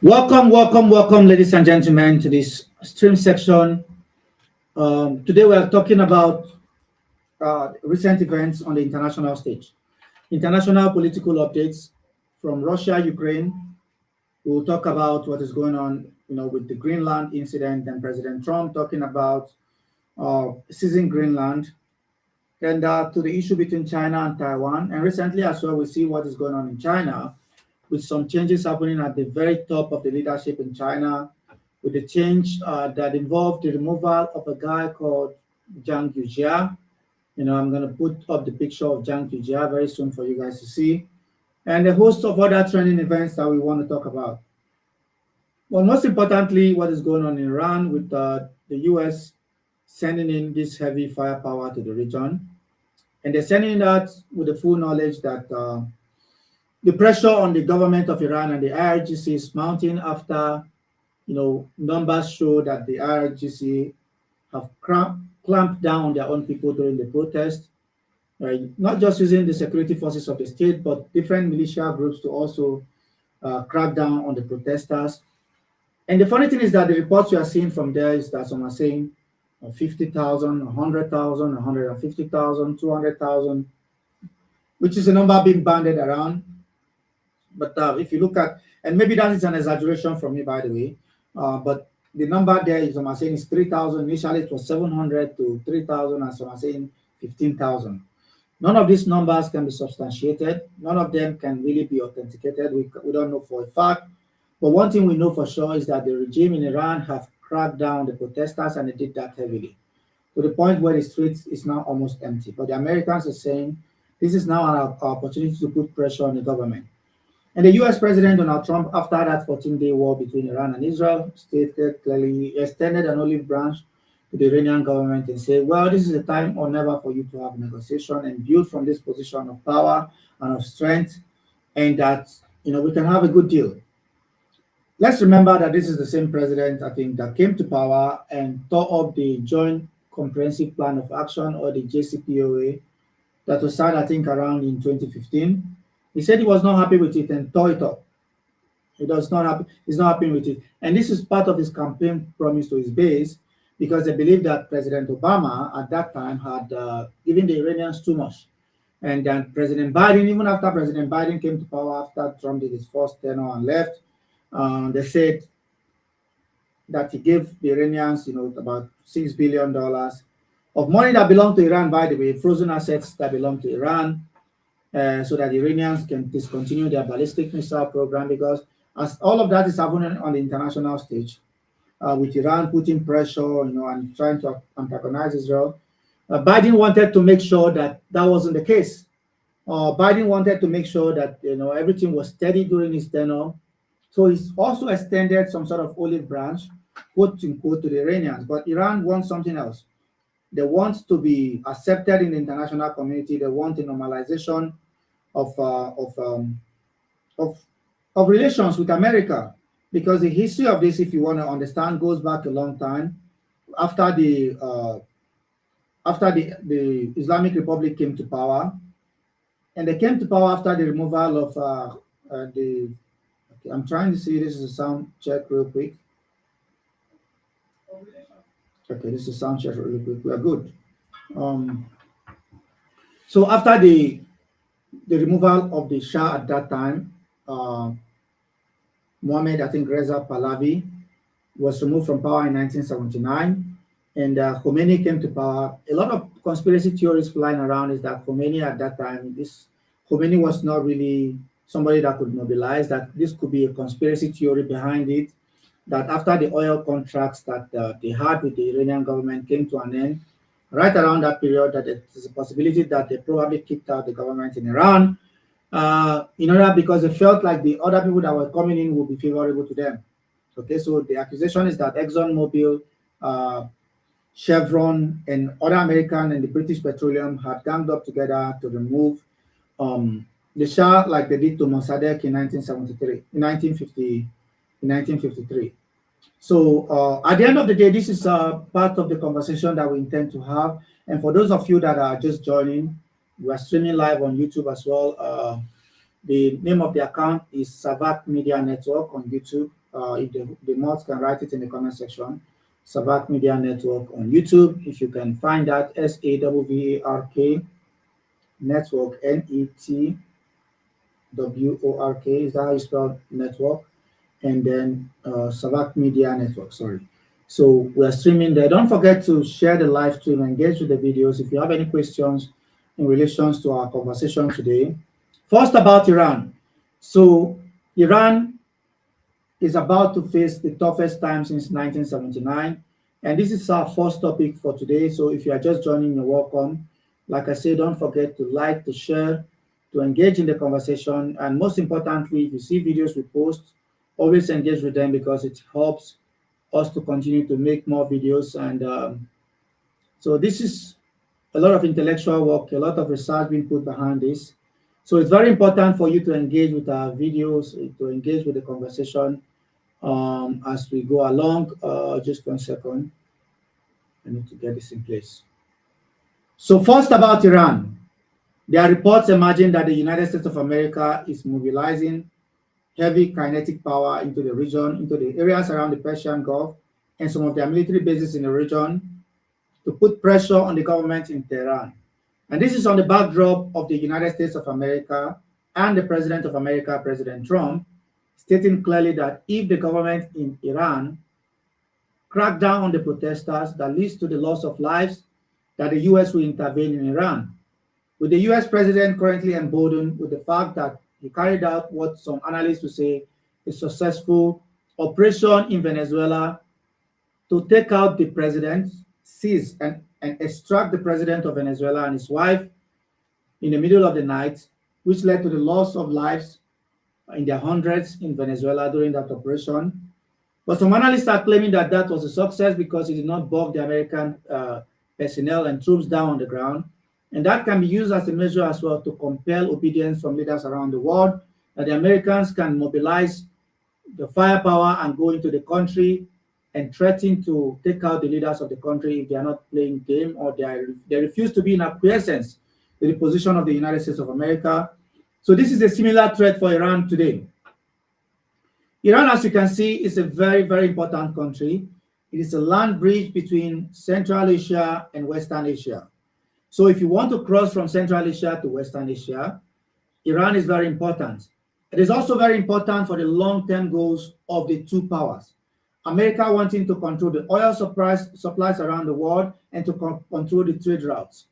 Welcome, ladies and gentlemen, to this stream section. Today we are talking about recent events on the international stage, international political updates from Russia, Ukraine. We'll talk about what is going on, with the Greenland incident and President Trump talking about seizing Greenland, and to the issue between China and Taiwan. And recently as well, we see what is going on in China with some changes happening at the very top of the leadership in China, with the change that involved the removal of a guy called Zhang Yujia. I'm going to put up the picture of Zhang Yujia very soon for you guys to see, and a host of other trending events that we want to talk about. Well, most importantly, what is going on in Iran with the US sending in this heavy firepower to the region. And they're sending that with the full knowledge that the pressure on the government of Iran and the IRGC is mounting after, numbers show that the IRGC have clamped down on their own people during the protest, not just using the security forces of the state, but different militia groups to also crack down on the protesters. And the funny thing is that the reports we are seeing from there is that some are saying 50,000, 100,000, 150,000, 200,000, which is a number being banded around. But if you look at, and maybe that is an exaggeration from me, by the way, but the number there is, some are saying is 3,000. Initially, it was 700 to 3,000, and some are saying 15,000. None of these numbers can be substantiated. None of them can really be authenticated. We don't know for a fact. But one thing we know for sure is that the regime in Iran have cracked down the protesters, and they did that heavily, to the point where the streets is now almost empty. But the Americans are saying this is now an opportunity to put pressure on the government. And the US President Donald Trump, after that 14-day war between Iran and Israel, stated clearly, extended an olive branch to the Iranian government and said, well, this is a time or never for you to have negotiation and build from this position of power and of strength, and that, we can have a good deal. Let's remember that this is the same president, I think, that came to power and tore up the Joint Comprehensive Plan of Action, or the JCPOA, that was signed, I think, around in 2015. He said he was not happy with it and tore it up. He's not happy with it. And this is part of his campaign promise to his base, because they believe that President Obama at that time had given the Iranians too much. And then President Biden, even after President Biden came to power, after Trump did his first tenure and left, they said that he gave the Iranians, about $6 billion of money that belonged to Iran, by the way, frozen assets that belong to Iran, so that the Iranians can discontinue their ballistic missile program, because as all of that is happening on the international stage, with Iran putting pressure, and trying to antagonize Israel, Biden wanted to make sure that that wasn't the case. Biden wanted to make sure that everything was steady during his tenure. So he's also extended some sort of olive branch, quote unquote, to the Iranians. But Iran wants something else. They want to be accepted in the international community. They want a normalization of relations with America, because the history of this, if you want to understand, goes back a long time. After the Islamic Republic came to power, and they came to power after the removal of the. Okay, I'm trying to see. This is a sound check real quick. Okay, this is a sound check really quick. We are good. So after the removal of the Shah at that time, Mohammed, I think Reza Pahlavi, was removed from power in 1979, and Khomeini came to power. A lot of conspiracy theories flying around is that Khomeini at that time, Khomeini was not really somebody that could mobilize, that this could be a conspiracy theory behind it, that after the oil contracts that they had with the Iranian government came to an end, right around that period, that there's a possibility that they probably kicked out the government in Iran, because they felt like the other people that were coming in would be favorable to them. Okay, so the accusation is that ExxonMobil, Chevron, and other American and the British Petroleum had ganged up together to remove the Shah, like they did to Mossadegh in 1953. So at the end of the day, this is part of the conversation that we intend to have. And for those of you that are just joining, we are streaming live on YouTube as well. The name of the account is Savak Media Network on YouTube. If the mods can write it in the comment section. Savak Media Network on YouTube. If you can find that, SAWVARK Network, NETWORK, is that how you spell network? And then Savak Media Network, sorry. So we're streaming there. Don't forget to share the live stream, engage with the videos. If you have any questions in relations to our conversation today. First, about Iran. So Iran is about to face the toughest time since 1979. And this is our first topic for today. So if you are just joining, you're welcome. Like I said, don't forget to like, to share, to engage in the conversation. And most importantly, if you see videos we post, always engage with them because it helps us to continue to make more videos. And so this is a lot of intellectual work, a lot of research being put behind this. So it's very important for you to engage with our videos, to engage with the conversation as we go along. Just 1 second. I need to get this in place. So first, about Iran. There are reports emerging that the United States of America is mobilizing heavy kinetic power into the region, into the areas around the Persian Gulf, and some of their military bases in the region to put pressure on the government in Tehran. And this is on the backdrop of the United States of America and the President of America, President Trump, stating clearly that if the government in Iran crack down on the protesters that leads to the loss of lives, that the US will intervene in Iran. With the US president currently emboldened with the fact that he carried out what some analysts would say a successful operation in Venezuela to take out the president, seize and extract the president of Venezuela and his wife in the middle of the night, which led to the loss of lives in their hundreds in Venezuela during that operation. But some analysts are claiming that that was a success because it did not bog the American personnel and troops down on the ground. And that can be used as a measure as well to compel obedience from leaders around the world, that the Americans can mobilize the firepower and go into the country and threaten to take out the leaders of the country if they are not playing game or they refuse to be in acquiescence with the position of the United States of America. So this is a similar threat for Iran today. Iran, as you can see, is a very, very important country. It is a land bridge between Central Asia and Western Asia. So if you want to cross from Central Asia to Western Asia, Iran is very important. It is also very important for the long-term goals of the two powers. America wanting to control the oil supplies around the world and to control the trade routes.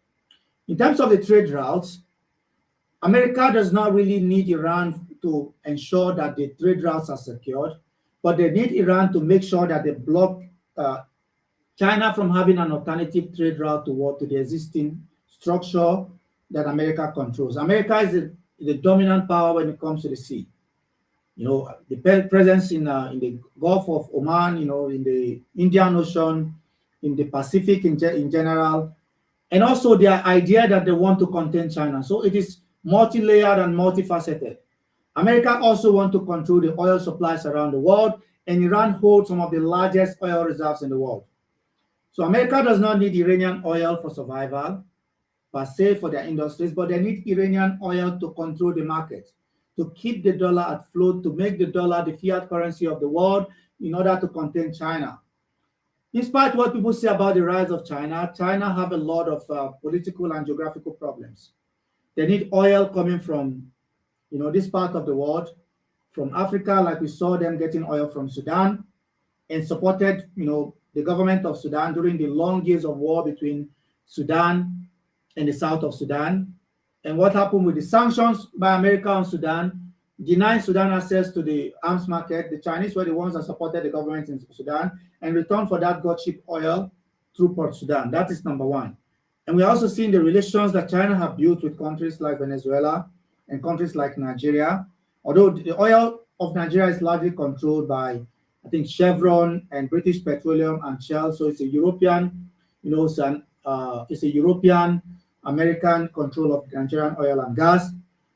In terms of the trade routes, America does not really need Iran to ensure that the trade routes are secured, but they need Iran to make sure that they block China from having an alternative trade route to the existing structure that America controls. America is the dominant power when it comes to the sea. You know, the presence in the Gulf of Oman, you know, in the Indian Ocean, in the Pacific in general, and also their idea that they want to contain China. So it is multi-layered and multifaceted. America also wants to control the oil supplies around the world, and Iran holds some of the largest oil reserves in the world. So America does not need Iranian oil for survival, per se, for their industries, but they need Iranian oil to control the market, to keep the dollar at float, to make the dollar the fiat currency of the world in order to contain China. Despite what people say about the rise of China, China have a lot of political and geographical problems. They need oil coming from, you know, this part of the world, from Africa, like we saw them getting oil from Sudan, and supported, you know, the government of Sudan during the long years of war between Sudan and the south of Sudan. And what happened with the sanctions by America on Sudan, denying Sudan access to the arms market. The Chinese were the ones that supported the government in Sudan, and in return for that got cheap oil through Port Sudan. That is number one. And we're also seeing the relations that China have built with countries like Venezuela and countries like Nigeria. Although the oil of Nigeria is largely controlled by, I think, Chevron and British Petroleum and Shell. So it's a European, you know, it's a European American control of Nigerian oil and gas.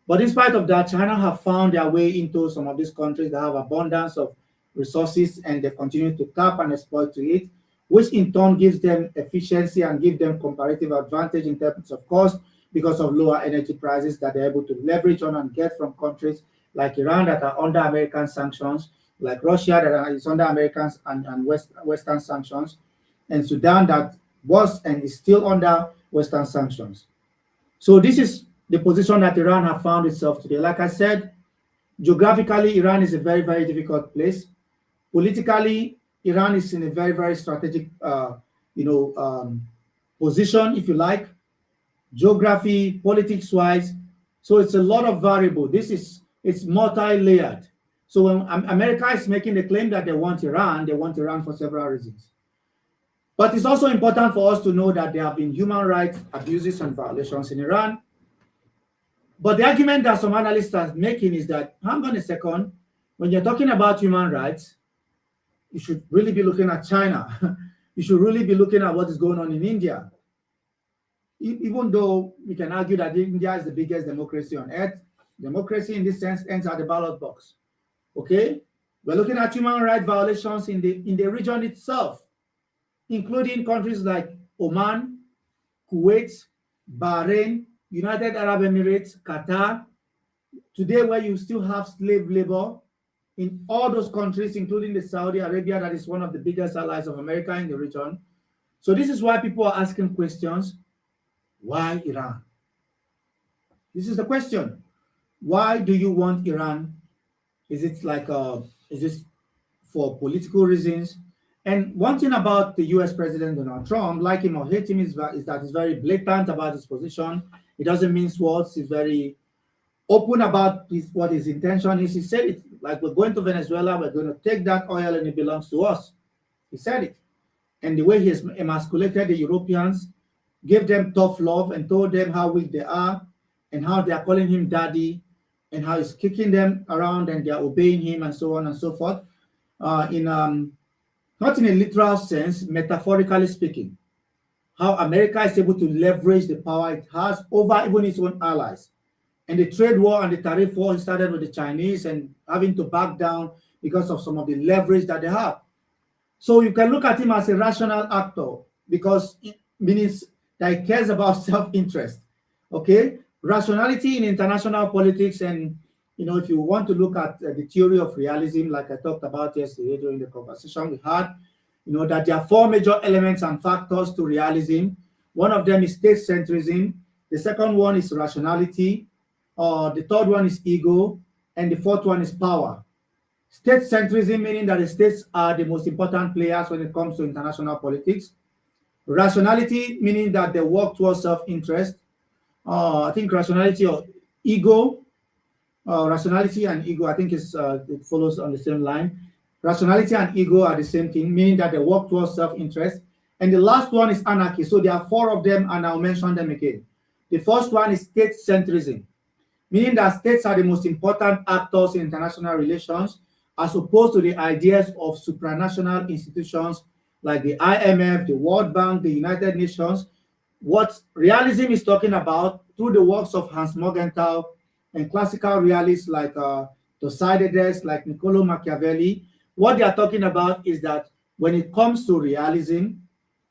But in spite of that, China have found their way into some of these countries that have abundance of resources, and they continue to tap and exploit to it, which in turn gives them efficiency and give them comparative advantage in terms of cost, because of lower energy prices that they're able to leverage on and get from countries like Iran that are under American sanctions, like Russia that is under American and Western sanctions, and Sudan that was and is still under Western sanctions. So this is the position that Iran has found itself today. Like I said, geographically, Iran is a very, very difficult place. Politically, Iran is in a very, very strategic, position, if you like, geography, politics-wise. So it's a lot of variable. It's multi-layered. So when America is making the claim that they want Iran for several reasons. But it's also important for us to know that there have been human rights abuses and violations in Iran. But the argument that some analysts are making is that, hang on a second, when you're talking about human rights, you should really be looking at China. You should really be looking at what is going on in India. Even though we can argue that India is the biggest democracy on earth, democracy in this sense ends at the ballot box. Okay? We're looking at human rights violations in the region itself, including countries like Oman, Kuwait, Bahrain, United Arab Emirates, Qatar. Today, where you still have slave labor in all those countries, including the Saudi Arabia, that is one of the biggest allies of America in the region. So this is why people are asking questions. Why Iran? This is the question. Why do you want Iran? Is it is this for political reasons? And one thing about the US President Donald Trump, like him or hate him, is that he's very blatant about his position. He doesn't mince words. He's very open about what his intention is. He said it, like, we're going to Venezuela, we're going to take that oil and it belongs to us. He said it. And the way he has emasculated the Europeans, gave them tough love and told them how weak they are and how they are calling him daddy and how he's kicking them around and they are obeying him and so on and so forth. Not in a literal sense, metaphorically speaking, how America is able to leverage the power it has over even its own allies. And the trade war and the tariff war started with the Chinese and having to back down because of some of the leverage that they have. So you can look at him as a rational actor because it means that he cares about self-interest. Okay? Rationality in international politics, and if you want to look at the theory of realism, like I talked about yesterday during the conversation we had, that there are four major elements and factors to realism. One of them is state-centrism. The second one is rationality. The third one is ego. And the fourth one is power. State-centrism, meaning that the states are the most important players when it comes to international politics. Rationality, meaning that they work towards self-interest. I think rationality or ego, rationality and ego, I think it follows on the same line. Rationality and ego are the same thing, meaning that they work towards self-interest. And the last one is anarchy. So there are four of them, and I'll mention them again. The first one is state-centrism, meaning that states are the most important actors in international relations, as opposed to the ideas of supranational institutions like the IMF, the World Bank, the United Nations. What realism is talking about, through the works of Hans Morgenthau and classical realists like Thucydides, like Niccolo Machiavelli, what they are talking about is that when it comes to realism,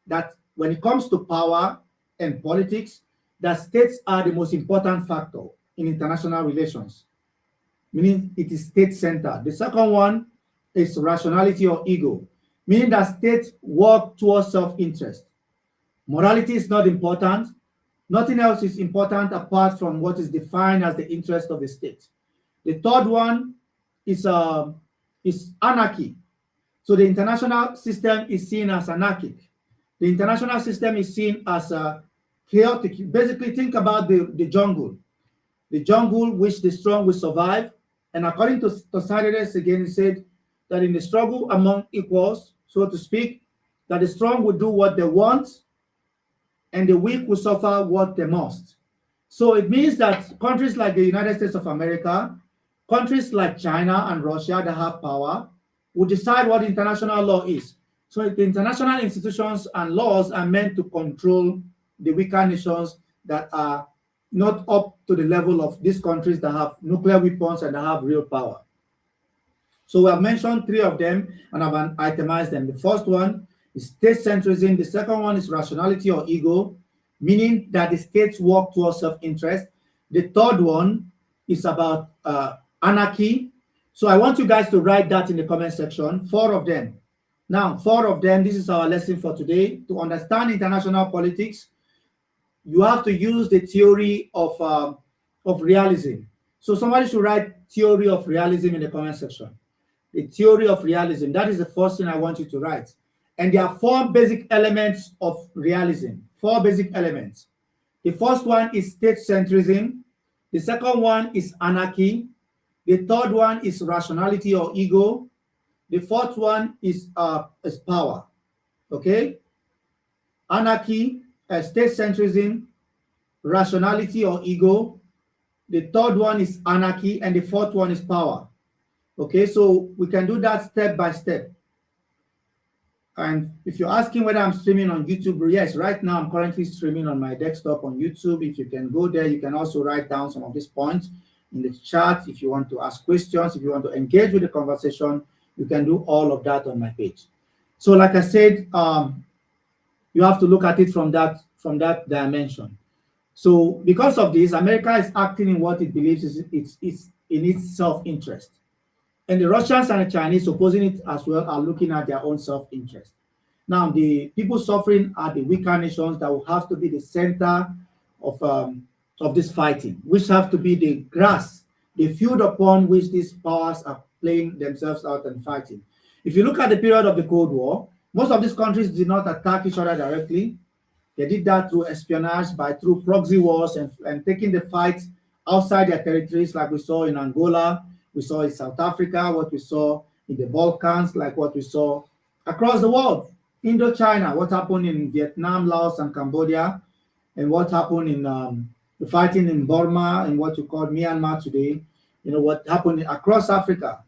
that when it comes to power and politics, that states are the most important factor in international relations, meaning it is state-centered. The second one is rationality or ego, meaning that states work towards self-interest. Morality is not important. Nothing else is important apart from what is defined as the interest of the state. The third one is anarchy. So the international system is seen as anarchic. The international system is seen as chaotic. Basically, think about the jungle. The jungle which the strong will survive. And according to Thucydides, again, he said that in the struggle among equals, so to speak, that the strong will do what they want and the weak will suffer what they must. So it means that countries like the United States of America, countries like China and Russia that have power, will decide what international law is. So the international institutions and laws are meant to control the weaker nations that are not up to the level of these countries that have nuclear weapons and that have real power. So we have mentioned three of them and I've itemized them. The first one is state-centrism. The second one is rationality or ego. meaning that the states work towards self-interest. The third one is about anarchy. So I want you guys to write that in the comment section, 4 of them. Now, 4 of them, this is our lesson for today. To understand international politics, you have to use the theory of realism. So somebody should write theory of realism in the comment section. The theory of realism, that is the first thing I want you to write. And there are 4 basic elements of realism, 4 basic elements. The first one is state-centrism. The second one is anarchy. The third one is rationality or ego. The fourth one is power. Okay? Anarchy, state-centrism, rationality or ego. The third one is anarchy, and the fourth one is power. Okay, so we can do that step by step. And if you're asking whether I'm streaming on YouTube, yes, right now I'm currently streaming on my desktop on YouTube. If you can go there, you can also write down some of these points in the chat. If you want to ask questions, if you want to engage with the conversation, you can do all of that on my page. So like I said, you have to look at it from that dimension. So because of this, America is acting in what it believes is in its self-interest. And the Russians and the Chinese, opposing it as well, are looking at their own self-interest. Now, the people suffering are the weaker nations that will have to be the center of this fighting, which have to be the grass, the field upon which these powers are playing themselves out and fighting. If you look at the period of the Cold War, most of these countries did not attack each other directly. They did that through espionage, through proxy wars and taking the fight outside their territories, like we saw in Angola, we saw in South Africa, what we saw in the Balkans, like what we saw across the world. Indochina, what happened in Vietnam, Laos, and Cambodia, and what happened in the fighting in Burma and what you call Myanmar today, what happened across Africa.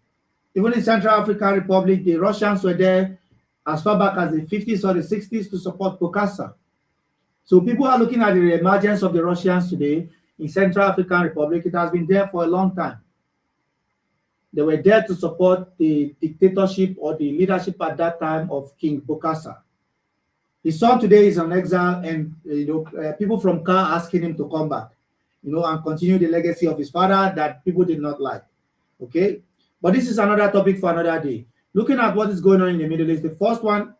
Even in Central African Republic, the Russians were there as far back as the 50s or the 60s to support Bokassa. So people are looking at the emergence of the Russians today in Central African Republic. It has been there for a long time. They were there to support the dictatorship or the leadership at that time of King Bokassa. His son today is on exile, and people from Car asking him to come back, and continue the legacy of his father that people did not like. Okay, but this is another topic for another day. Looking at what is going on in the Middle East, the first one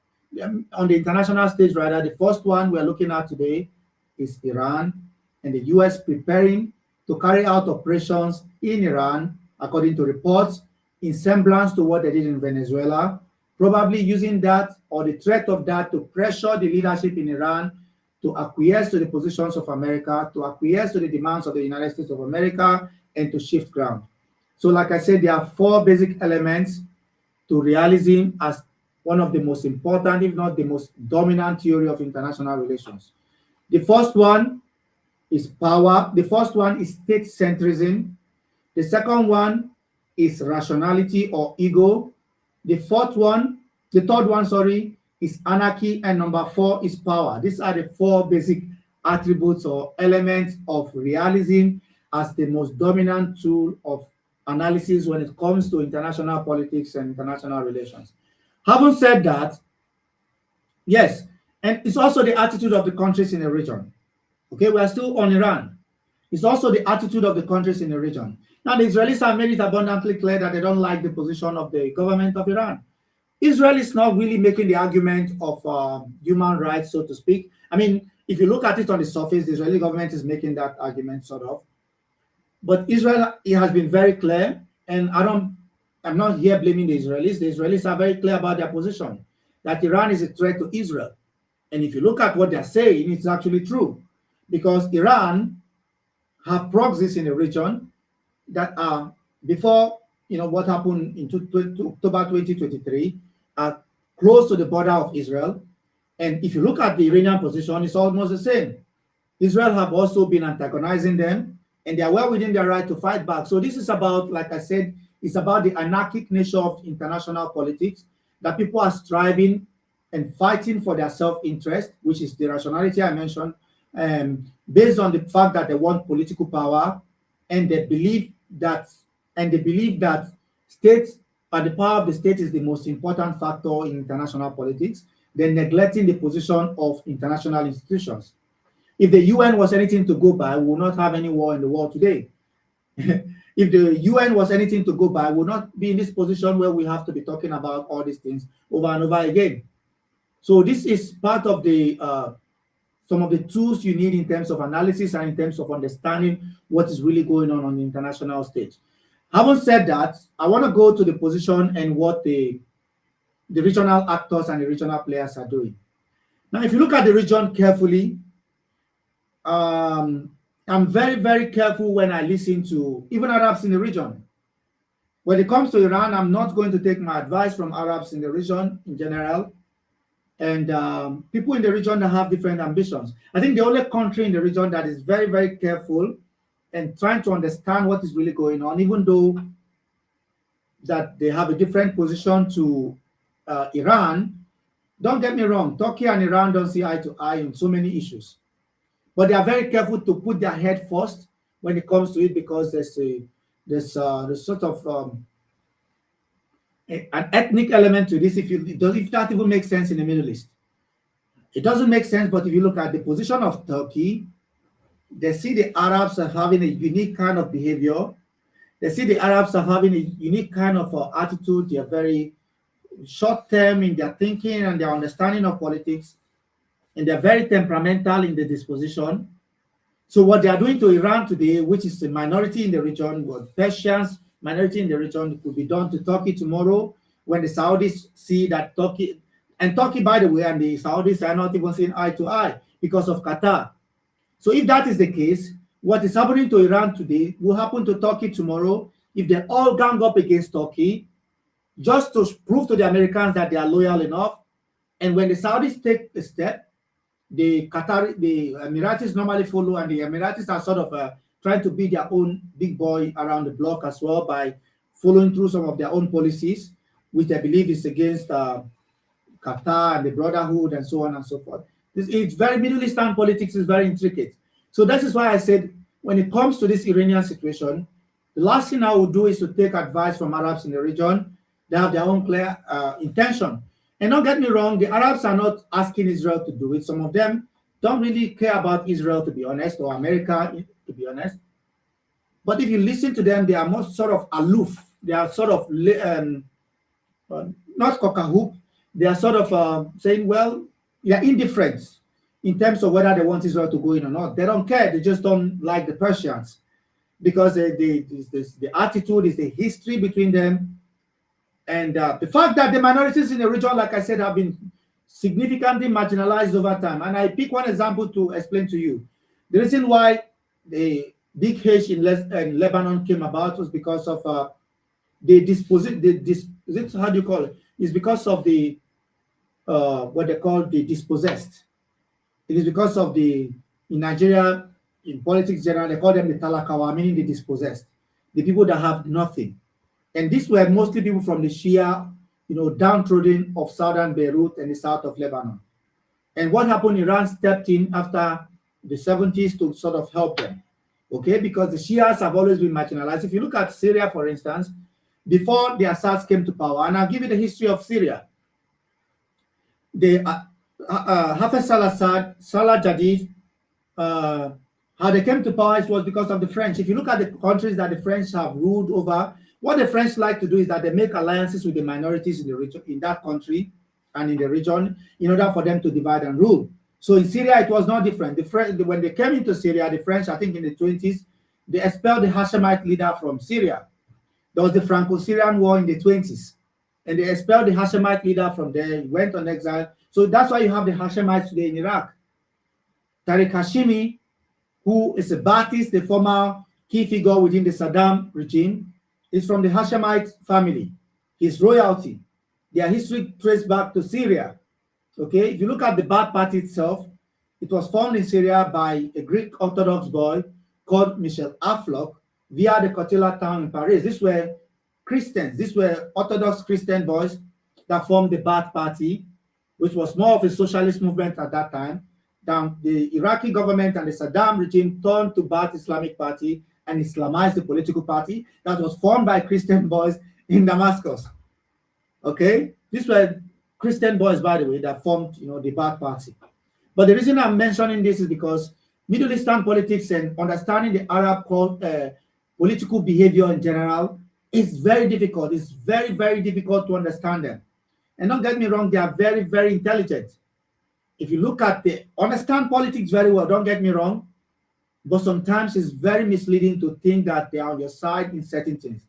on the international stage, rather, the first one we're looking at today is Iran and the US preparing to carry out operations in Iran, according to reports, in semblance to what they did in Venezuela, probably using that or the threat of that to pressure the leadership in Iran to acquiesce to the positions of America, to acquiesce to the demands of the United States of America, and to shift ground. So like I said, there are 4 basic elements to realism as one of the most important, if not the most dominant theory of international relations. The first one is power. The first one is state-centrism. The second one is rationality or ego. The third one, is anarchy. And number 4 is power. These are the 4 basic attributes or elements of realism as the most dominant tool of analysis when it comes to international politics and international relations. Having said that, yes, and it's also the attitude of the countries in the region. Okay, we are still on Iran. It's also the attitude of the countries in the region. Now, the Israelis have made it abundantly clear that they don't like the position of the government of Iran. Israel is not really making the argument of human rights, so to speak. I mean, if you look at it on the surface, the Israeli government is making that argument, sort of. But Israel, it has been very clear, and I'm not here blaming the Israelis. The Israelis are very clear about their position, that Iran is a threat to Israel. And if you look at what they're saying, it's actually true. Because Iran have proxies in the region that are, before what happened in October 2023, are close to the border of Israel. And if you look at the Iranian position, it's almost the same. Israel have also been antagonizing them, and they are well within their right to fight back. So this is about, like I said, it's about the anarchic nature of international politics, that people are striving and fighting for their self-interest, which is the rationality I mentioned, based on the fact that they want political power, and they believe that states and the power of the state is the most important factor in international politics, then neglecting the position of international institutions. If the UN was anything to go by, we would not have any war in the world today. If the UN was anything to go by, we would not be in this position where we have to be talking about all these things over and over again. So this is part of the some of the tools you need in terms of analysis and in terms of understanding what is really going on the international stage. Having said that, I want to go to the position and what the regional actors and the regional players are doing. Now, if you look at the region carefully, I'm very, very careful when I listen to even Arabs in the region. When it comes to Iran, I'm not going to take my advice from Arabs in the region in general and people in the region that have different ambitions. I think the only country in the region that is very, very careful and trying to understand what is really going on, even though that they have a different position to Iran. Don't get me wrong, Turkey and Iran don't see eye to eye on so many issues. But they are very careful to put their head first when it comes to it because there's sort of an ethnic element to this. If that even makes sense in the Middle East, it doesn't make sense. But if you look at the position of Turkey, they see the Arabs as having a unique kind of behavior. They see the Arabs as having a unique kind of attitude. They are very short-term in their thinking and their understanding of politics, and they're very temperamental in the disposition. So what they are doing to Iran today, which is a minority in the region, what Persians, minority in the region, could be done to Turkey tomorrow when the Saudis see that Turkey, and Turkey, by the way, and the Saudis are not even seeing eye to eye because of Qatar. So if that is the case, what is happening to Iran today will happen to Turkey tomorrow if they all gang up against Turkey just to prove to the Americans that they are loyal enough. And when the Saudis take a step, the Emiratis normally follow, and the Emiratis are sort of trying to be their own big boy around the block as well by following through some of their own policies, which I believe is against Qatar and the Brotherhood and so on and so forth. It's very Middle Eastern politics is very intricate. So that is why I said when it comes to this Iranian situation, the last thing I would do is to take advice from Arabs in the region. They have their own clear intention. And don't get me wrong, the Arabs are not asking Israel to do it. Some of them don't really care about Israel, to be honest, or America, to be honest. But if you listen to them, they are more sort of aloof. They are sort of not cock-a-hoop. They are sort of saying, well, they are indifferent in terms of whether they want Israel to go in or not. They don't care. They just don't like the Persians because the attitude is the history between them. And the fact that the minorities in the region, like I said, have been significantly marginalized over time. And I pick one example to explain to you. The reason why the big H in Lebanon came about was because of how do you call it? It's because of the what they call the dispossessed. It is because of in Nigeria, in politics general, they call them the Talakawa, meaning the dispossessed, the people that have nothing. And these were mostly people from the Shia, downtrodden of southern Beirut and the south of Lebanon. And what happened, Iran stepped in after the 70s to sort of help them, okay? Because the Shias have always been marginalized. If you look at Syria, for instance, before the Assads came to power, and I'll give you the history of Syria. Hafez al-Assad, Salah Jadid, how they came to power, it was because of the French. If you look at the countries that the French have ruled over, what the French like to do is that they make alliances with the minorities in the region, in that country and in the region, in order for them to divide and rule. So in Syria, it was not different. When they came into Syria, the French, I think in the 20s, they expelled the Hashemite leader from Syria. There was the Franco-Syrian War in the 20s, and they expelled the Hashemite leader from there. He went on exile. So that's why you have the Hashemites today in Iraq. Tariq Hashemi, who is a Ba'athist, the former key figure within the Saddam regime, is from the Hashemite family. His royalty, their history traced back to Syria. Okay, if you look at the Ba'ath Party itself, it was formed in Syria by a Greek Orthodox boy called Michel Aflok via the Kotila town in Paris. These were Christians, these were Orthodox Christian boys that formed the Ba'ath Party, which was more of a socialist movement at that time. Then the Iraqi government and the Saddam regime turned to Ba'ath Islamic Party and Islamized the political party that was formed by Christian boys in Damascus. Okay, these were Christian boys, by the way, that formed, the Ba'ath Party. But the reason I'm mentioning this is because Middle Eastern politics and understanding the Arab political behavior in general is very difficult. It's very, very difficult to understand them. And don't get me wrong, they are very, very intelligent. If you look at understand politics very well, don't get me wrong, but sometimes it's very misleading to think that they are on your side in certain things.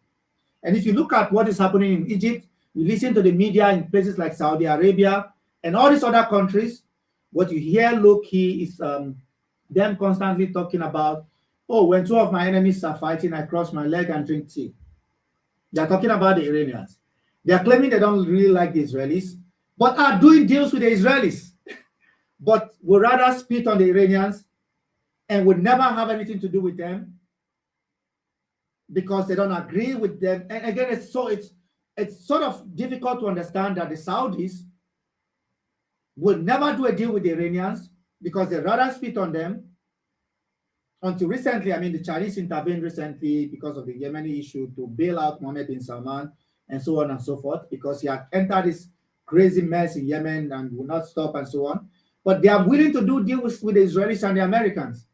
And if you look at what is happening in Egypt, you listen to the media in places like Saudi Arabia and all these other countries, what you hear low-key is them constantly talking about, oh, when two of my enemies are fighting, I cross my leg and drink tea. They're talking about the Iranians. They're claiming they don't really like the Israelis, but are doing deals with the Israelis, but would rather spit on the Iranians and would never have anything to do with them because they don't agree with them. And again, it's sort of difficult to understand that the Saudis would never do a deal with the Iranians because they rather spit on them. Until recently, I mean, the Chinese intervened recently because of the Yemeni issue to bail out Mohammed bin Salman and so on and so forth, because he had entered this crazy mess in Yemen and will not stop and so on. But they are willing to do deals with the Israelis and the Americans.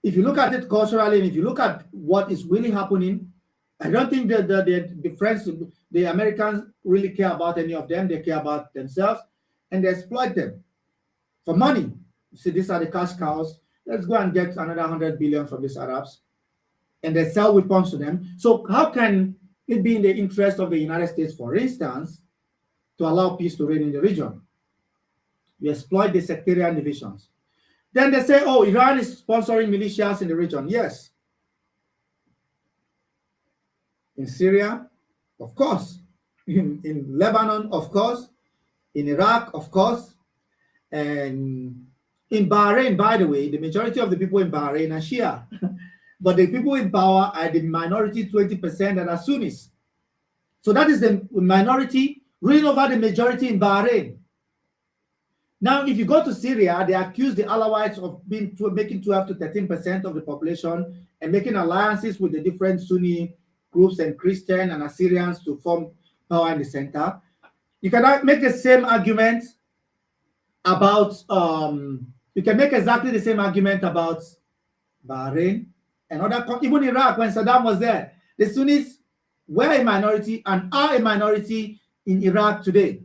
If you look at it culturally, and if you look at what is really happening, I don't think that the French, the Americans really care about any of them. They care about themselves and they exploit them for money. See, these are the cash cows. Let's go and get another 100 billion from these Arabs, and they sell weapons to them. So how can it be in the interest of the United States, for instance, to allow peace to reign in the region? You exploit the sectarian divisions. Then they say, oh, Iran is sponsoring militias in the region. Yes. In Syria, of course. In Lebanon, of course. In Iraq, of course. And in Bahrain, by the way, the majority of the people in Bahrain are Shia. But the people in power are the minority 20% that are Sunnis. So that is the minority ruling over the majority in Bahrain. Now, if you go to Syria, they accuse the Alawites of making 12 to 13% of the population and making alliances with the different Sunni groups and Christian and Assyrians to form power in the center. You cannot make the same argument about you can make exactly the same argument about Bahrain and other countries. Even Iraq, when Saddam was there, the Sunnis were a minority and are a minority in Iraq today.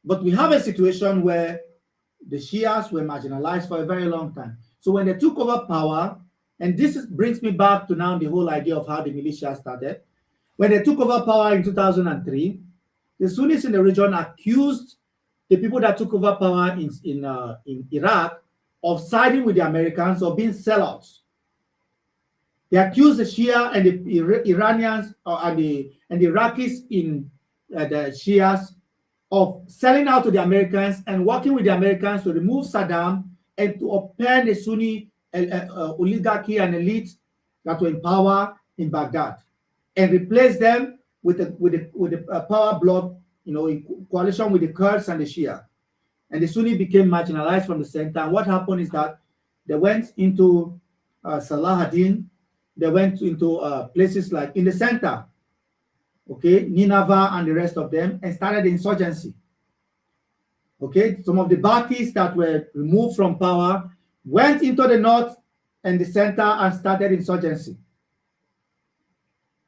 But we have a situation where the Shias were marginalized for a very long time. So when they took over power, and brings me back to now the whole idea of how the militia started. When they took over power in 2003, the Sunnis in the region accused the people that took over power in Iraq of siding with the Americans or being sellouts. They accused the Shia and the Iranians and the Iraqis in the Shias of selling out to the Americans and working with the Americans to remove Saddam and to upend the Sunni oligarchy and elite that were in power in Baghdad and replace them with the power bloc, in coalition with the Kurds and the Shia. And the Sunni became marginalized from the center. And what happened is that they went into Salahuddin, they went into places like in the center, okay, Nineveh and the rest of them, and started the insurgency. Okay, some of the Baathis that were removed from power went into the north and the center and started insurgency.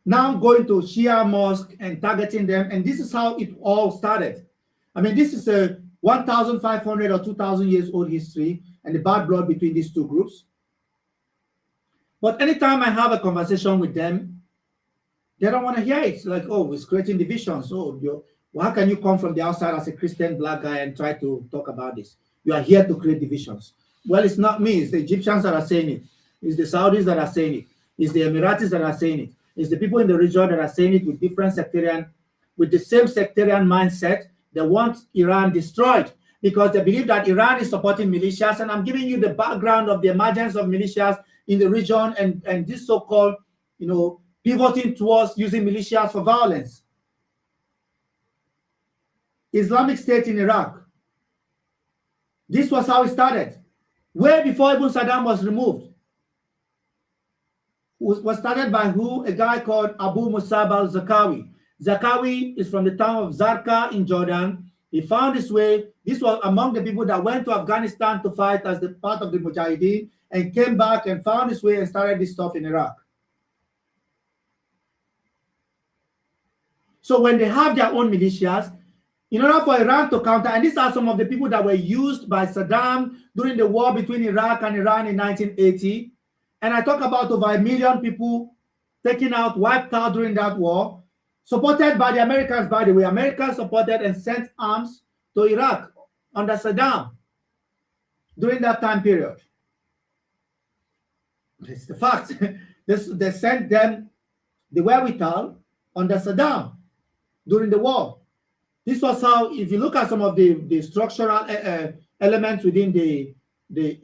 Now going to Shia mosque and targeting them, and this is how it all started. I mean, this is a 1,500 or 2,000 years old history and the bad blood between these two groups. But anytime I have a conversation with them, they don't want to hear it. It's like, oh, it's creating divisions. Oh, how can you come from the outside as a Christian black guy and try to talk about this? You are here to create divisions. Well, it's not me. It's the Egyptians that are saying it. It's the Saudis that are saying it. It's the Emiratis that are saying it. It's the people in the region that are saying it with the same sectarian mindset. They want Iran destroyed because they believe that Iran is supporting militias. And I'm giving you the background of the emergence of militias in the region and this so-called, pivoting towards using militias for violence. Islamic State in Iraq. This was how it started. Way before even Saddam was removed. Was started by who? A guy called Abu Musab al-Zakawi. Zakawi is from the town of Zarqa in Jordan, He found his way. This was among the people that went to Afghanistan to fight as the part of the Mujahideen and came back and found his way and started this stuff in Iraq. So when they have their own militias, in order for Iran to counter, and these are some of the people that were used by Saddam during the war between Iraq and Iran in 1980, and I talk about over 1 million people taken out, wiped out during that war, supported by the Americans, by the way. America supported and sent arms to Iraq under Saddam during that time period. It's the fact. They sent them the wherewithal under Saddam during the war. This was how, if you look at some of the structural elements within the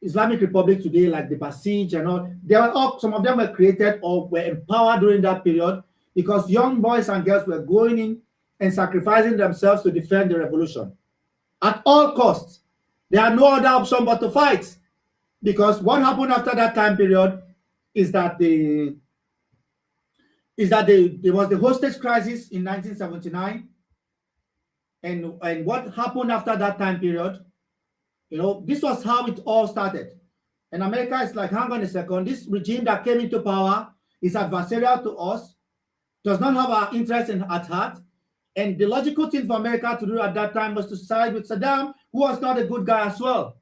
Islamic Republic today, like the Basij and all, they were all, some of them were created or were empowered during that period because young boys and girls were going in and sacrificing themselves to defend the revolution at all costs. They had no other option but to fight, because what happened after that time period is that there was the hostage crisis in 1979, and what happened after that time period, this was how it all started. And America is like, hang on a second, this regime that came into power is adversarial to us, does not have our interests at heart, and the logical thing for America to do at that time was to side with Saddam, who was not a good guy as well.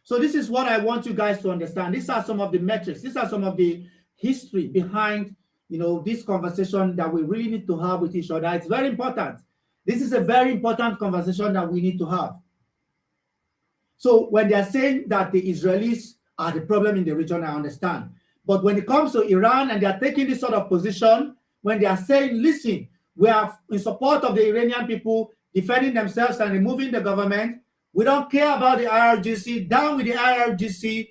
So this is what I want you guys to understand. These are some of the metrics. These are some of the history behind, this conversation that we really need to have with each other. It's very important. This is a very important conversation that we need to have. So when they are saying that the Israelis are the problem in the region, I understand. But when it comes to Iran and they are taking this sort of position, when they are saying, listen, we are in support of the Iranian people defending themselves and removing the government, we don't care about the IRGC, down with the IRGC,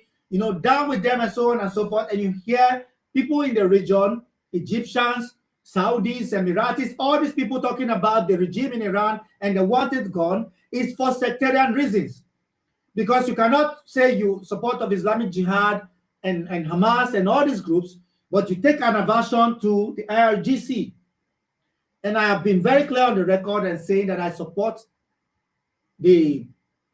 down with them and so on and so forth. And you hear people in the region, Egyptians, Saudis, Emiratis, all these people talking about the regime in Iran and they want it gone, is for sectarian reasons. Because you cannot say you support of Islamic Jihad and Hamas and all these groups, but you take an aversion to the IRGC. And I have been very clear on the record and saying that I support the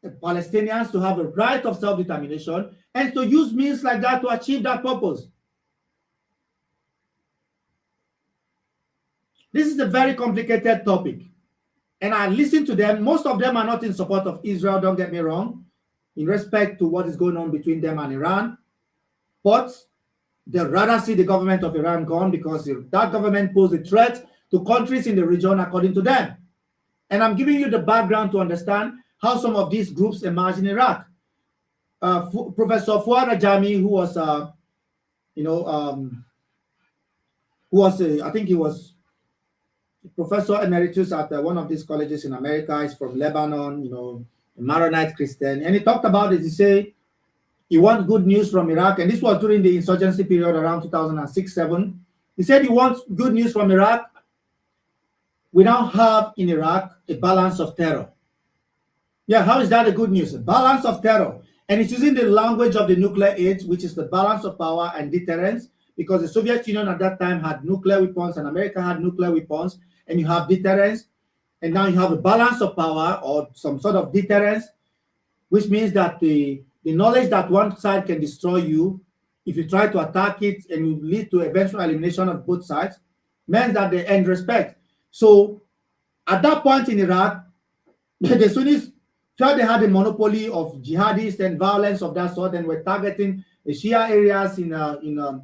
Palestinians to have a right of self-determination and to use means like that to achieve that purpose. This is a very complicated topic. And I listen to them. Most of them are not in support of Israel, don't get me wrong, in respect to what is going on between them and Iran. But they rather see the government of Iran gone because that government poses a threat to countries in the region according to them. And I'm giving you the background to understand how some of these groups emerged in Iraq. Professor Fuad Ajami, who was, I think he was professor emeritus at one of these colleges in America. He's from Lebanon, a Maronite Christian. And he talked about it. He said he wants good news from Iraq. And this was during the insurgency period around 2006-07. He said he wants good news from Iraq. We now have in Iraq a balance of terror. Yeah, how is that a good news? A balance of terror. And it's using the language of the nuclear age, which is the balance of power and deterrence, because the Soviet Union at that time had nuclear weapons and America had nuclear weapons, and you have deterrence. And now you have a balance of power or some sort of deterrence, which means that the knowledge that one side can destroy you, if you try to attack it and you lead to eventual elimination of both sides, means that they end respect. So at that point in Iraq, the Sunnis felt they had a monopoly of jihadists and violence of that sort, and were targeting the Shia areas in the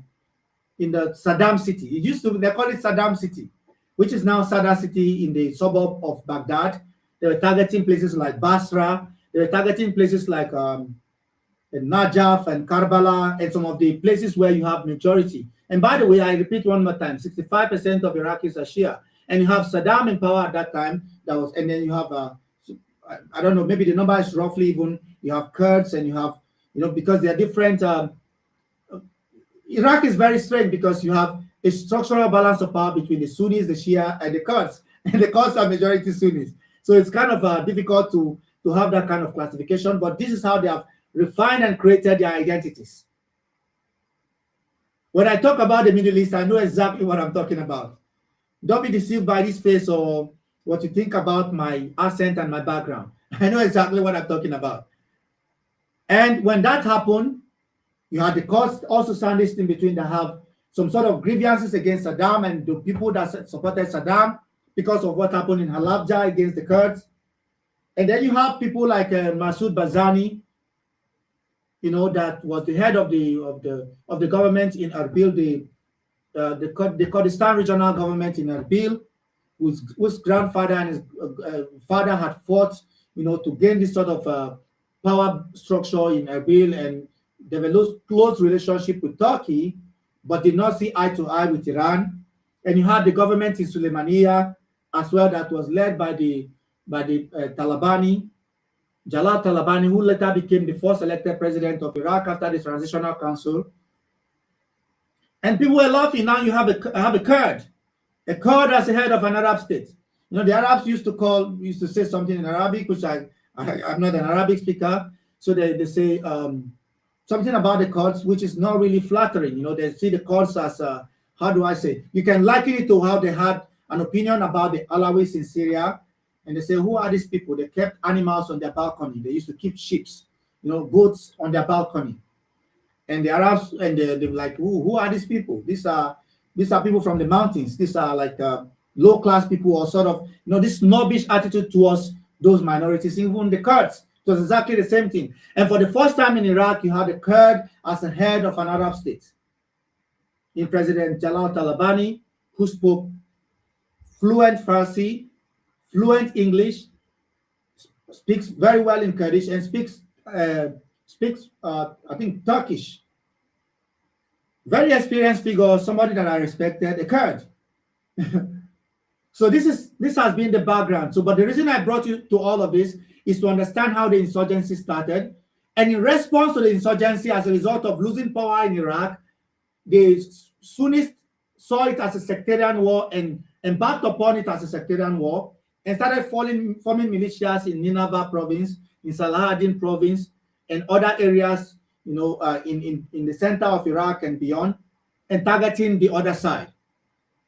Saddam city. It used to, they call it Saddam city, which is now Sadr city in the suburb of Baghdad. They were targeting places like Basra. They were targeting places like Najaf and Karbala and some of the places where you have majority. And by the way, I repeat one more time, 65% of Iraqis are Shia. And you have Saddam in power at that time. And then you have, I don't know, maybe the number is roughly even. You have Kurds and you have, because they are different. Iraq is very strange because you have a structural balance of power between the Sunnis, the Shia, and the Kurds. And the Kurds are majority Sunnis. So it's kind of difficult to have that kind of classification, but this is how they have refined and created their identities. When I talk about the Middle East, I know exactly what I'm talking about. Don't be deceived by this face or what you think about my accent and my background. I know exactly what I'm talking about. And when that happened, you had the courts also standing in between that have some sort of grievances against Saddam and the people that supported Saddam because of what happened in Halabja against the Kurds. And then you have people like Masoud Barzani, that was the head of the government in Erbil, the Kurdistan regional government in Erbil, whose grandfather and his father had fought, to gain this sort of power structure in Erbil and develop close relationship with Turkey, but did not see eye to eye with Iran. And you had the government in Suleimania as well that was led by the Talabani, Jalal Talabani, who later became the first elected president of Iraq after the Transitional Council. And people were laughing. Now you have a Kurd as the head of an Arab state. The Arabs used to say something in Arabic, which I'm not an Arabic speaker. So they say something about the Kurds, which is not really flattering. They see the Kurds as, how do I say? You can liken it to how they had an opinion about the Alawis in Syria. And they say, who are these people? They kept animals on their balcony. They used to keep sheep, goats on their balcony. And the Arabs, and they're like, who are these people? These are people from the mountains. These are like low-class people, or sort of, this snobbish attitude towards those minorities, even the Kurds. It was exactly the same thing. And for the first time in Iraq, you had a Kurd as the head of an Arab state. In President Jalal Talabani, who spoke fluent Farsi, fluent English, speaks very well in Kurdish, and speaks I think Turkish. Very experienced figure, somebody that I respected, a Kurd. So this has been the background. So, but the reason I brought you to all of this is to understand how the insurgency started. And in response to the insurgency, as a result of losing power in Iraq, the Sunnis saw it as a sectarian war and embarked upon it as a sectarian war, and started forming militias in Nineveh province, in Salahuddin province, and other areas, in the center of Iraq and beyond, and targeting the other side.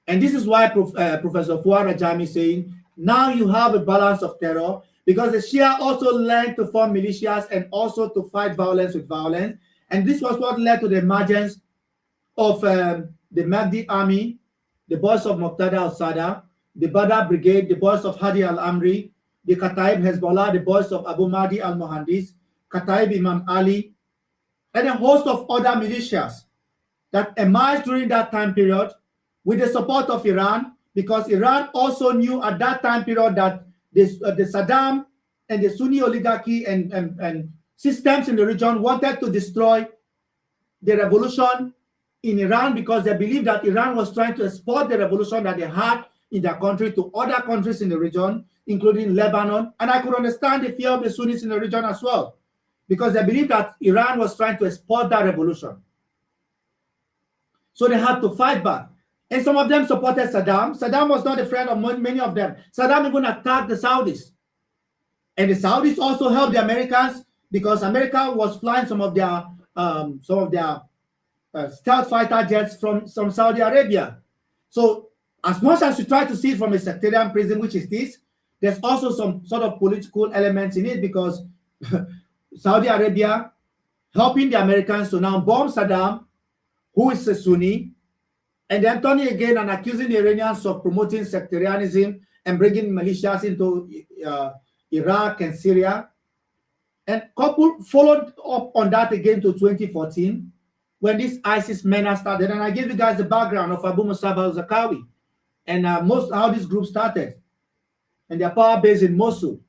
And this is why Professor Fuad Rajami is saying, now you have a balance of terror, because the Shia also learned to form militias and also to fight violence with violence. And this was what led to the emergence of the Mahdi army, the boys of Muqtada al-Sadr, the Badr Brigade, the boys of Hadi al-Amri, the Kataib Hezbollah, the boys of Abu Mahdi al-Muhandis, Kataib Imam Ali, and a host of other militias that emerged during that time period with the support of Iran, because Iran also knew at that time period that the Saddam and the Sunni oligarchy and systems in the region wanted to destroy the revolution in Iran, because they believed that Iran was trying to export the revolution that they had in their country to other countries in the region, including Lebanon. And I could understand the fear of the Sunnis in the region as well, because they believed that Iran was trying to export that revolution. So they had to fight back. And some of them supported Saddam. Saddam was not a friend of many of them. Saddam even attacked the Saudis. And the Saudis also helped the Americans, because America was flying some of their stealth fighter jets from Saudi Arabia. So as much as you try to see it from a sectarian prism, which is this, there's also some sort of political elements in it, because Saudi Arabia helping the Americans to now bomb Saddam, who is a Sunni, and then turning again and accusing the Iranians of promoting sectarianism and bringing militias into Iraq and Syria. And couple followed up on that again to 2014, when this ISIS menace started. And I gave you guys the background of Abu Musab al-Zarqawi and how this group started and their power base in Mosul.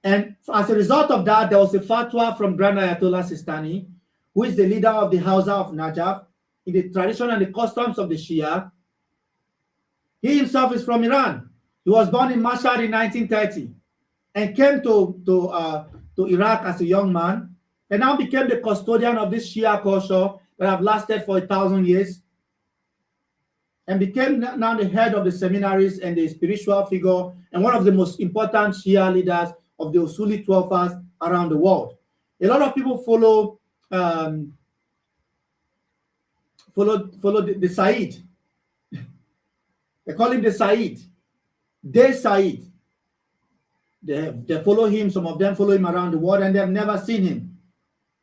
And as a result of that, there was a fatwa from Grand Ayatollah Sistani, who is the leader of the Hausa of Najaf, in the tradition and the customs of the Shia. He himself is from Iran. He was born in Mashhad in 1930 and came to Iraq as a young man, and now became the custodian of this Shia culture that have lasted for 1,000 years, and became now the head of the seminaries and the spiritual figure and one of the most important Shia leaders of the Usuli Twelfers around the world. A lot of people follow the Said. They call him the Said. They Said. They follow him. Some of them follow him around the world, and they have never seen him.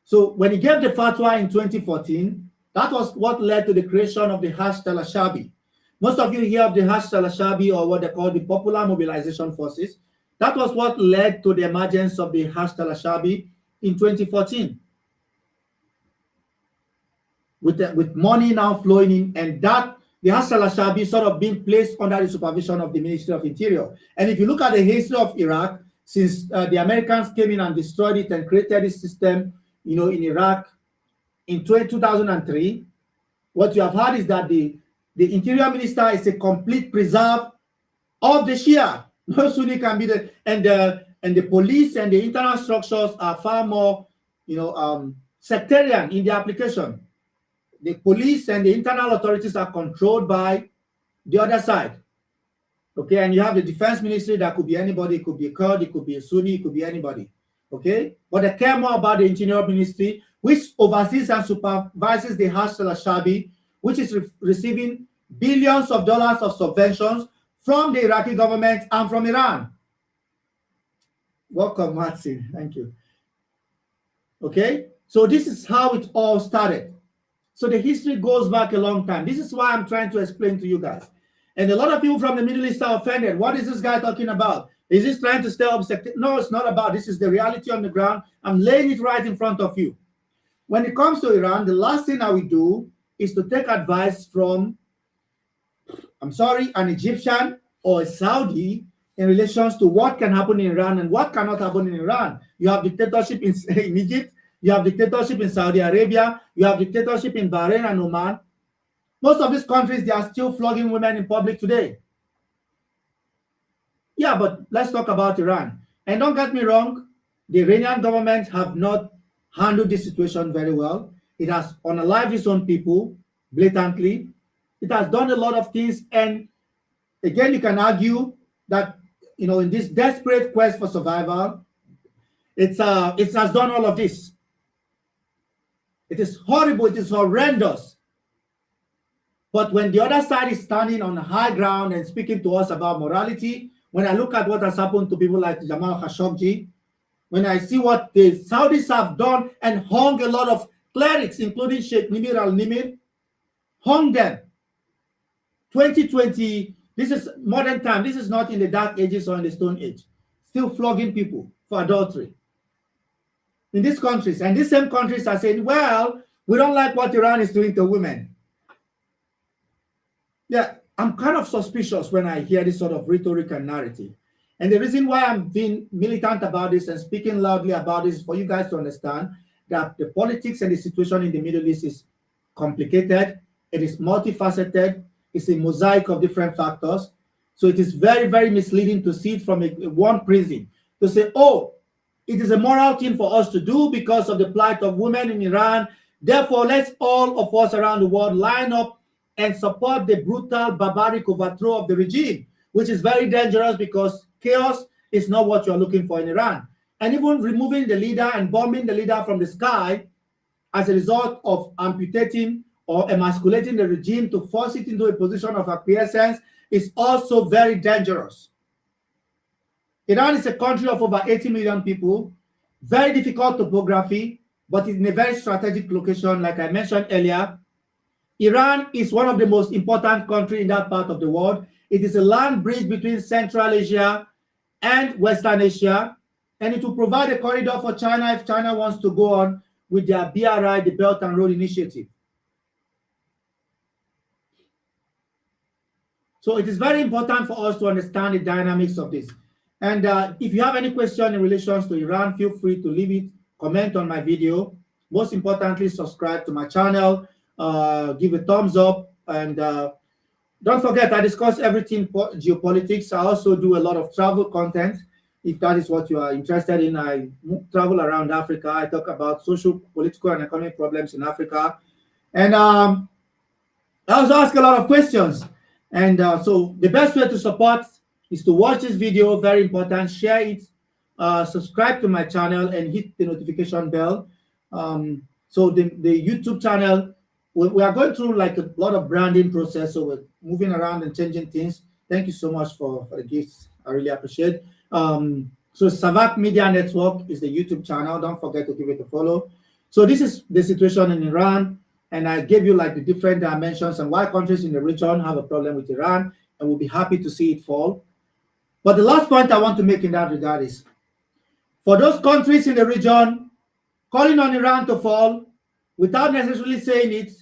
So when he gave the fatwa in 2014, that was what led to the creation of the Hashd al-Shabi. Most of you hear of the Hashd al-Shabi, or what they call the Popular Mobilization Forces. That was what led to the emergence of the Hashd al-Shabi in 2014. With money now flowing in, and that the Hashd al-Shabi sort of being placed under the supervision of the Ministry of Interior. And if you look at the history of Iraq, since the Americans came in and destroyed it and created this system, in Iraq in 2003, what you have heard is that the Interior Minister is a complete preserve of the Shia. No Sunni can be the, and the police and the internal structures are far more, sectarian in the application. The police and the internal authorities are controlled by the other side. Okay, and you have the defense ministry that could be anybody, it could be a Kurd, it could be a Sunni, it could be anybody. Okay, but they care more about the interior ministry, which oversees and supervises the Hashd al-Shabi, which is receiving billions of dollars of subventions from the Iraqi government and from Iran. Welcome, Martin. Thank you. Okay, so this is how it all started. So the history goes back a long time. This is why I'm trying to explain to you guys. And a lot of people from the Middle East are offended. What is this guy talking about? Is this trying to stir up sector? No, it's not about. This is the reality on the ground. I'm laying it right in front of you. When it comes to Iran, the last thing I will do is to take advice from, an Egyptian or a Saudi in relations to what can happen in Iran and what cannot happen in Iran. You have dictatorship in Egypt. You have dictatorship in Saudi Arabia. You have dictatorship in Bahrain and Oman. Most of these countries, they are still flogging women in public today. Yeah, but let's talk about Iran. And don't get me wrong, the Iranian government have not handled this situation very well. It has unalived its own people blatantly. It has done a lot of things. And again, you can argue that, in this desperate quest for survival, it has done all of this. It is horrible. It is horrendous. But when the other side is standing on high ground and speaking to us about morality, when I look at what has happened to people like Jamal Khashoggi, when I see what the Saudis have done and hung a lot of clerics, including Sheikh Nimir al-Nimir, hung them. 2020, this is modern time. This is not in the Dark Ages or in the Stone Age. Still flogging people for adultery. In these countries, and these same countries are saying, well, we don't like what Iran is doing to women. Yeah, I'm kind of suspicious when I hear this sort of rhetoric and narrative. And the reason why I'm being militant about this and speaking loudly about this is for you guys to understand that the politics and the situation in the Middle East is complicated. It is multifaceted. It's a mosaic of different factors. So it is very, very misleading to see it from one prism. To say, oh, it is a moral thing for us to do because of the plight of women in Iran. Therefore, let's all of us around the world line up and support the brutal, barbaric overthrow of the regime, which is very dangerous because chaos is not what you're looking for in Iran. And even removing the leader and bombing the leader from the sky as a result of amputating or emasculating the regime to force it into a position of acquiescence is also very dangerous. Iran is a country of over 80 million people, very difficult topography, but in a very strategic location, like I mentioned earlier. Iran is one of the most important countries in that part of the world. It is a land bridge between Central Asia and Western Asia, and it will provide a corridor for China if China wants to go on with their BRI, the Belt and Road Initiative. So it is very important for us to understand the dynamics of this. And if you have any question in relation to Iran, feel free to leave it, comment on my video. Most importantly, subscribe to my channel, give a thumbs up, and don't forget, I discuss everything geopolitics. I also do a lot of travel content. If that is what you are interested in, I travel around Africa. I talk about social, political, and economic problems in Africa. And I also ask a lot of questions. And so the best way to support is to watch this video, very important, share it, subscribe to my channel, and hit the notification bell. So the YouTube channel we are going through like a lot of branding process, so we're moving around and changing things. Thank you so much for the gifts. I really appreciate. So Savak Media Network is the YouTube channel. Don't forget to give it a follow. So this is the situation in Iran, and I gave you like the different dimensions and why countries in the region have a problem with Iran, and we'll be happy to see it fall. But the last point I want to make in that regard is, for those countries in the region calling on Iran to fall without necessarily saying it,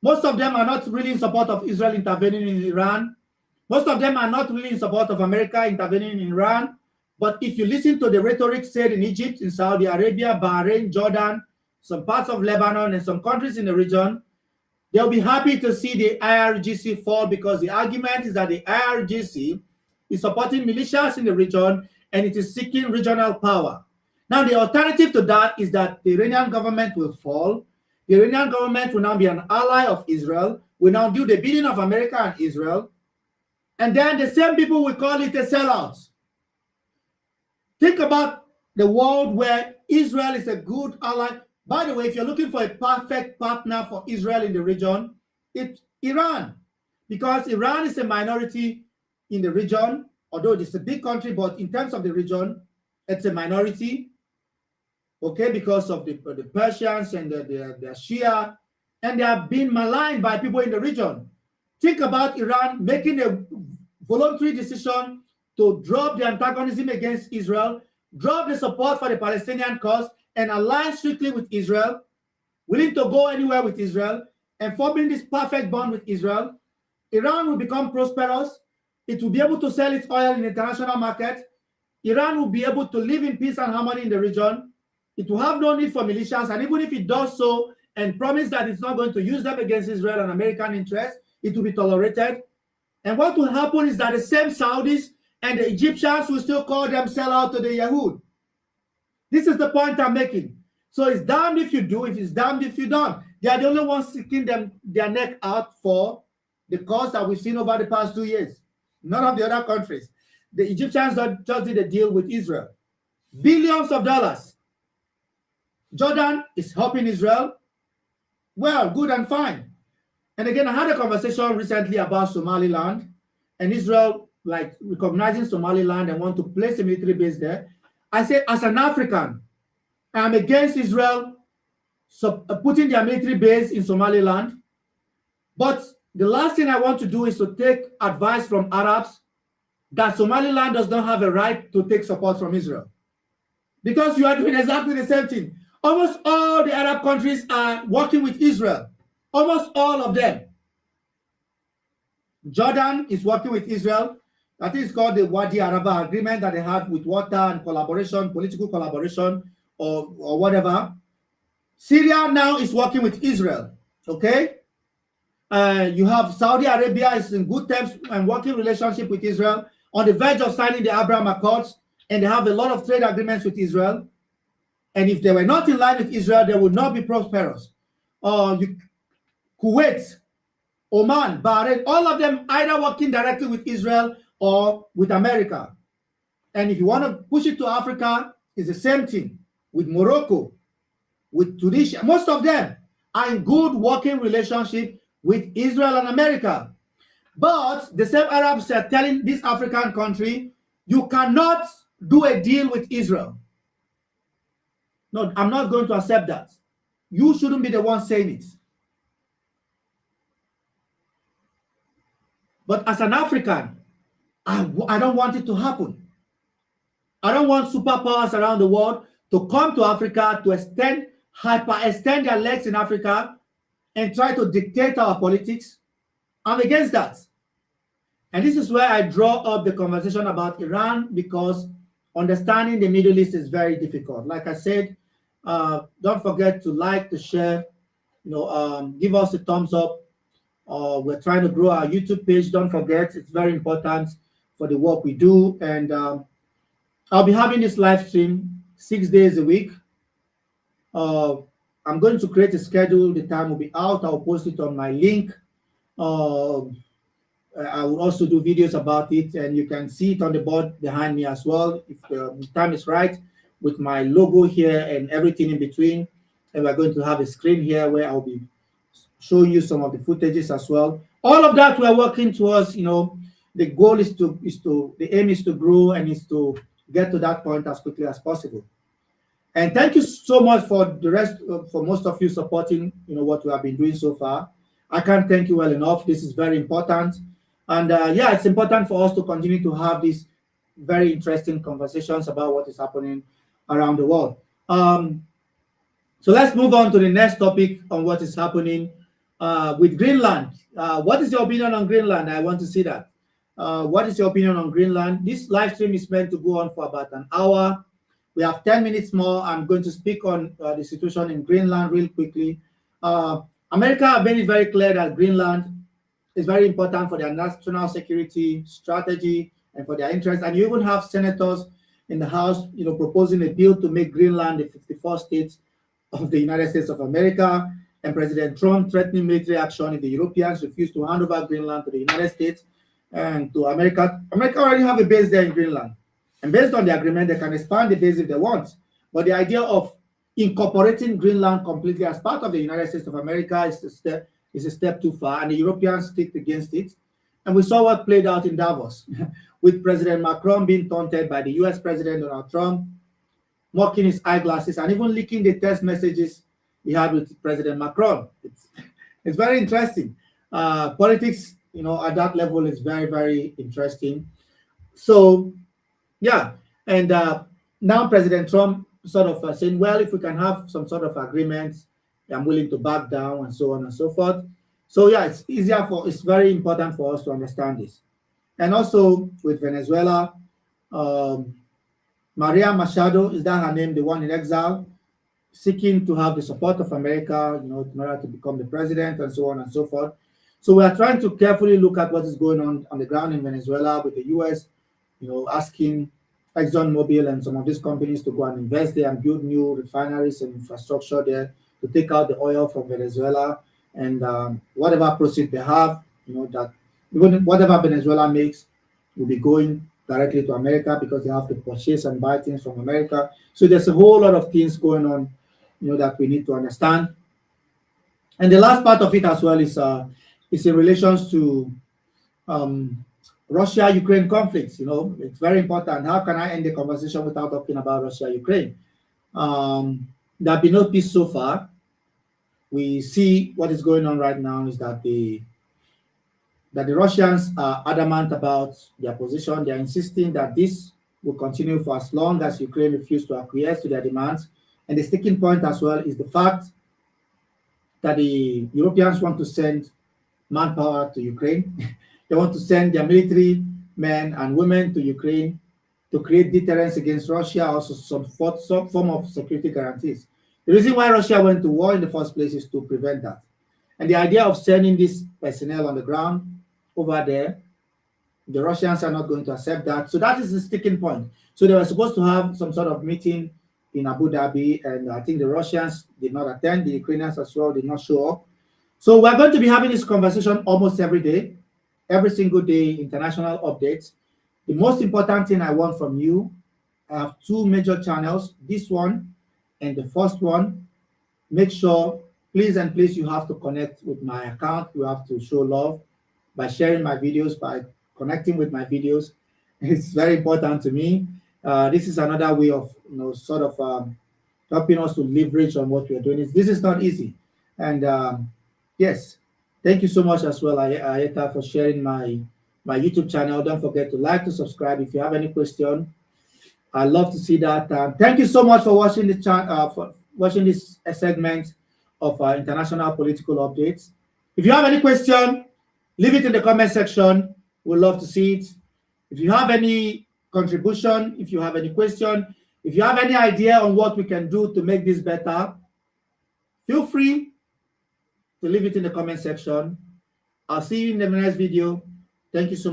most of them are not really in support of Israel intervening in Iran. Most of them are not really in support of America intervening in Iran. But if you listen to the rhetoric said in Egypt, in Saudi Arabia, Bahrain, Jordan, some parts of Lebanon, and some countries in the region, they'll be happy to see the IRGC fall, because the argument is that the IRGC is supporting militias in the region and it is seeking regional power. Now, the alternative to that is that the Iranian government will fall. The Iranian government will now be an ally of Israel, will now do the bidding of America and Israel, and then the same people will call it a sellout. Think about the world where Israel is a good ally. By the way, if you're looking for a perfect partner for Israel in the region, it's Iran, because Iran is a minority in the region, although it's a big country, but in terms of the region, it's a minority, okay, because of the Persians and the Shia, and they have been maligned by people in the region. Think about Iran making a voluntary decision to drop the antagonism against Israel, drop the support for the Palestinian cause, and align strictly with Israel, willing to go anywhere with Israel, and forming this perfect bond with Israel. Iran will become prosperous. It will be able to sell its oil in the international market. Iran will be able to live in peace and harmony in the region. It will have no need for militias, and even if it does so and promise that it's not going to use them against Israel and American interests, it will be tolerated. And what will happen is that the same Saudis and the Egyptians will still call them sellout to the Yahud. This is the point I'm making. So it's damned if you do, if it's damned if you don't. They are the only ones sticking their neck out for the cause that we've seen over the past 2 years. None of the other countries. The Egyptians just did a deal with Israel. Billions of dollars. Jordan is helping Israel. Well, good and fine. And again, I had a conversation recently about Somaliland and Israel, like recognizing Somaliland and want to place a military base there. I say, as an African, I'm against Israel putting their military base in Somaliland. But the last thing I want to do is to take advice from Arabs that Somaliland does not have a right to take support from Israel. Because you are doing exactly the same thing. Almost all the Arab countries are working with Israel. Almost all of them. Jordan is working with Israel. I think it's called the Wadi Araba agreement that they have with water and collaboration, political collaboration, or whatever. Syria now is working with Israel. Okay? You have Saudi Arabia is in good terms and working relationship with Israel, on the verge of signing the Abraham Accords, and they have a lot of trade agreements with Israel. And if they were not in line with Israel, they would not be prosperous. Kuwait, Oman, Bahrain, all of them either working directly with Israel or with America. And if you want to push it to Africa, it's the same thing with Morocco, with Tunisia. Most of them are in good working relationship with Israel and America. But the same Arabs are telling this African country, you cannot do a deal with Israel. No, I'm not going to accept that. You shouldn't be the one saying it. But as an African, I don't want it to happen. I don't want superpowers around the world to come to Africa to hyper-extend their legs in Africa and try to dictate our politics. I'm against that. And this is where I draw up the conversation about Iran, because understanding the Middle East is very difficult. Like I said, don't forget to like, to share, give us a thumbs up. We're trying to grow our YouTube page. Don't forget, it's very important for the work we do. And I'll be having this live stream 6 days a week. I'm going to create a schedule. The time will be out. I'll post it on my link. I will also do videos about it, and you can see it on the board behind me as well, if the time is right, with my logo here and everything in between. And we're going to have a screen here where I'll be showing you some of the footages as well. All of that we are working towards. The goal the aim is to grow and is to get to that point as quickly as possible. And thank you so much for the rest, for most of you supporting, what we have been doing so far. I can't thank you well enough. This is very important. And yeah, it's important for us to continue to have these very interesting conversations about what is happening around the world. So let's move on to the next topic on what is happening with Greenland. What is your opinion on Greenland? I want to see that. What is your opinion on Greenland? This live stream is meant to go on for about an hour. We have 10 minutes more. I'm going to speak on the situation in Greenland real quickly. America have made it very clear that Greenland is very important for their national security strategy and for their interests. And you even have senators in the House, proposing a bill to make Greenland the 54th state of the United States of America, and President Trump threatening military action if the Europeans refuse to hand over Greenland to the United States and to America. America already have a base there in Greenland. And based on the agreement, they can expand the base if they want. But the idea of incorporating Greenland completely as part of the United States of America is a step too far, and the Europeans kicked against it. And we saw what played out in Davos, with President Macron being taunted by the US President Donald Trump, mocking his eyeglasses, and even leaking the text messages he had with President Macron. It's very interesting. Politics, at that level is very, very interesting. So, yeah, and now President Trump sort of saying, well, if we can have some sort of agreement, I'm willing to back down, and so on and so forth. So yeah, it's very important for us to understand this. And also with Venezuela, Maria Machado, is that her name, the one in exile, seeking to have the support of America, in order to become the president, and so on and so forth. So we are trying to carefully look at what is going on the ground in Venezuela, with the US, asking ExxonMobil and some of these companies to go and invest there and build new refineries and infrastructure there to take out the oil from Venezuela, and whatever proceeds they have, that even whatever Venezuela makes will be going directly to America, because they have to purchase and buy things from America. So there's a whole lot of things going on, that we need to understand. And the last part of it as well is in relations to Russia-Ukraine conflicts. It's very important. How can I end the conversation without talking about Russia-Ukraine? There have been no peace so far. We see what is going on right now is that the Russians are adamant about their position. They are insisting that this will continue for as long as Ukraine refuses to acquiesce to their demands. And the sticking point as well is the fact that the Europeans want to send manpower to Ukraine. They want to send their military men and women to Ukraine to create deterrence against Russia, also some form of security guarantees. The reason why Russia went to war in the first place is to prevent that. And the idea of sending this personnel on the ground over there, the Russians are not going to accept that. So that is the sticking point. So they were supposed to have some sort of meeting in Abu Dhabi, and I think the Russians did not attend. The Ukrainians as well did not show up. So we're going to be having this conversation almost every day, every single day, international updates. The most important thing I want from you, I have two major channels, this one and the first one. Make sure, please and please, you have to connect with my account. You have to show love by sharing my videos, by connecting with my videos. It's very important to me. This is another way of, sort of helping us to leverage on what we are doing. This is not easy. And yes, thank you so much as well, Ayeta, for sharing my YouTube channel. Don't forget to like, to subscribe. If you have any question, I'd love to see that. Thank you so much for watching this segment of international political updates. If you have any question, leave it in the comment section. We'd love to see it. If you have any contribution, if you have any question, if you have any idea on what we can do to make this better, feel free to leave it in the comment section. I'll see you in the next video. Thank you so much.